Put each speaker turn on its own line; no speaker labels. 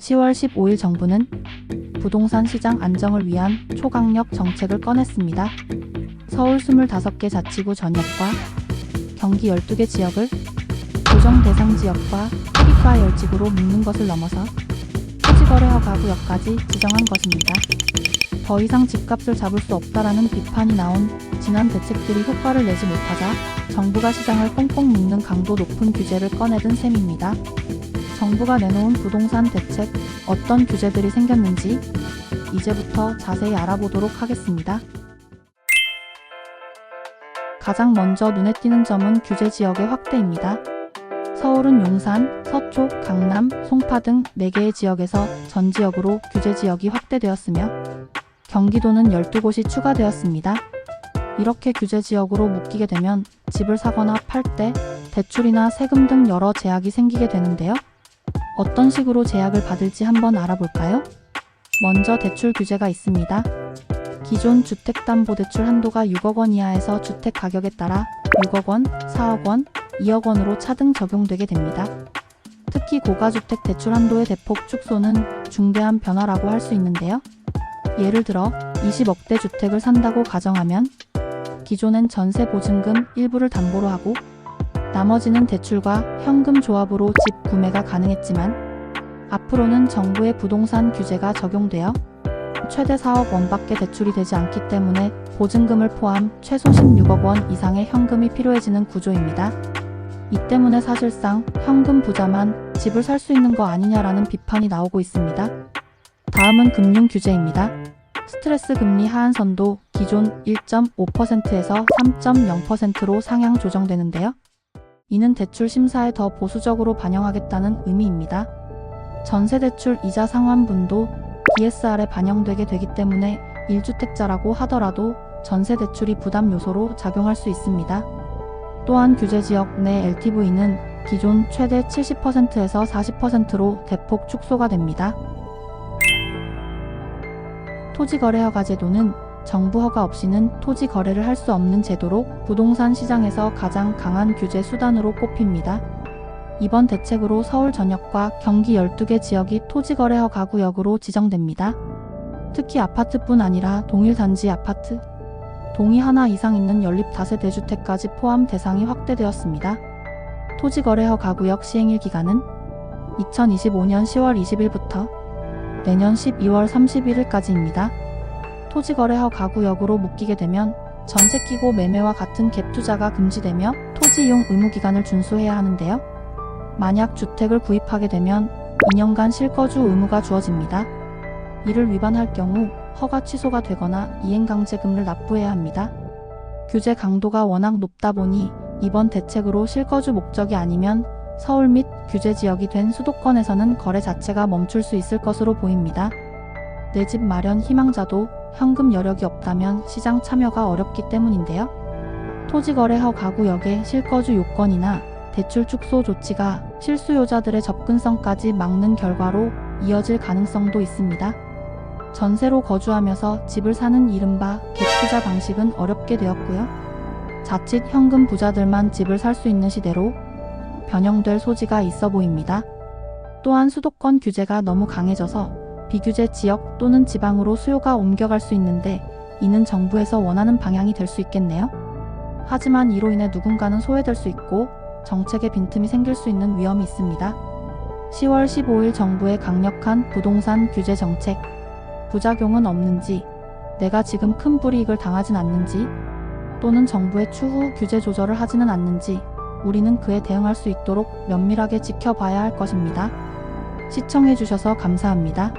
10월 15일 정부는 부동산 시장 안정을 위한 초강력 정책을 꺼냈습니다. 서울 25개 자치구 전역과 경기 12개 지역을 조정 대상 지역과 특이가 열지구로 묶는 것을 넘어서 토지거래 허가 구역까지 지정한 것입니다. 더 이상 집값을 잡을 수 없다라는 비판이 나온 지난 대책들이 효과를 내지 못하자 정부가 시장을 꽁꽁 묶는 강도 높은 규제를 꺼내든 셈입니다. 정부가 내놓은 부동산 대책, 어떤 규제들이 생겼는지 이제부터 자세히 알아보도록 하겠습니다. 가장 먼저 눈에 띄는 점은 규제 지역의 확대입니다. 서울은 용산, 서초, 강남, 송파 등 4개의 지역에서 전 지역으로 규제 지역이 확대되었으며 경기도는 12곳이 추가되었습니다. 이렇게 규제 지역으로 묶이게 되면 집을 사거나 팔 때 대출이나 세금 등 여러 제약이 생기게 되는데요. 어떤 식으로 제약을 받을지 한번 알아볼까요? 먼저 대출 규제가 있습니다. 기존 주택담보대출 한도가 6억 원 이하에서 주택 가격에 따라 6억 원, 4억 원, 2억 원으로 차등 적용되게 됩니다. 특히 고가주택 대출 한도의 대폭 축소는 중대한 변화라고 할 수 있는데요. 예를 들어 20억대 주택을 산다고 가정하면 기존엔 전세 보증금 일부를 담보로 하고 나머지는 대출과 현금 조합으로 집 구매가 가능했지만 앞으로는 정부의 부동산 규제가 적용되어 최대 4억 원밖에 대출이 되지 않기 때문에 보증금을 포함 최소 16억 원 이상의 현금이 필요해지는 구조입니다. 이 때문에 사실상 현금 부자만 집을 살 수 있는 거 아니냐라는 비판이 나오고 있습니다. 다음은 금융 규제입니다. 스트레스 금리 하한선도 기존 1.5%에서 3.0%로 상향 조정되는데요. 이는 대출 심사에 더 보수적으로 반영하겠다는 의미입니다. 전세대출 이자 상환분도 DSR에 반영되게 되기 때문에 1주택자라고 하더라도 전세대출이 부담 요소로 작용할 수 있습니다. 또한 규제지역 내 LTV는 기존 최대 70%에서 40%로 대폭 축소가 됩니다. 토지거래허가 제도는 정부 허가 없이는 토지 거래를 할 수 없는 제도로 부동산 시장에서 가장 강한 규제 수단으로 꼽힙니다. 이번 대책으로 서울 전역과 경기 12개 지역이 토지거래 허가 구역으로 지정됩니다. 특히 아파트뿐 아니라 동일 단지 아파트, 동이 하나 이상 있는 연립 다세대 주택까지 포함 대상이 확대되었습니다. 토지거래 허가 구역 시행일 기간은 2025년 10월 20일부터 내년 12월 31일까지입니다. 토지거래 허가 구역으로 묶이게 되면 전세 끼고 매매와 같은 갭 투자가 금지되며 토지 이용 의무 기간을 준수해야 하는데요. 만약 주택을 구입하게 되면 2년간 실거주 의무가 주어집니다. 이를 위반할 경우 허가 취소가 되거나 이행강제금을 납부해야 합니다. 규제 강도가 워낙 높다 보니 이번 대책으로 실거주 목적이 아니면 서울 및 규제 지역이 된 수도권에서는 거래 자체가 멈출 수 있을 것으로 보입니다. 내 집 마련 희망자도 현금 여력이 없다면 시장 참여가 어렵기 때문인데요. 토지거래 허가 구역의 실거주 요건이나 대출 축소 조치가 실수요자들의 접근성까지 막는 결과로 이어질 가능성도 있습니다. 전세로 거주하면서 집을 사는 이른바 갭투자 방식은 어렵게 되었고요. 자칫 현금 부자들만 집을 살 수 있는 시대로 변형될 소지가 있어 보입니다. 또한 수도권 규제가 너무 강해져서 비규제 지역 또는 지방으로 수요가 옮겨갈 수 있는데 이는 정부에서 원하는 방향이 될 수 있겠네요. 하지만 이로 인해 누군가는 소외될 수 있고 정책에 빈틈이 생길 수 있는 위험이 있습니다. 10월 15일 정부의 강력한 부동산 규제 정책, 부작용은 없는지, 내가 지금 큰 불이익을 당하진 않는지, 또는 정부의 추후 규제 조절을 하지는 않는지 우리는 그에 대응할 수 있도록 면밀하게 지켜봐야 할 것입니다. 시청해주셔서 감사합니다.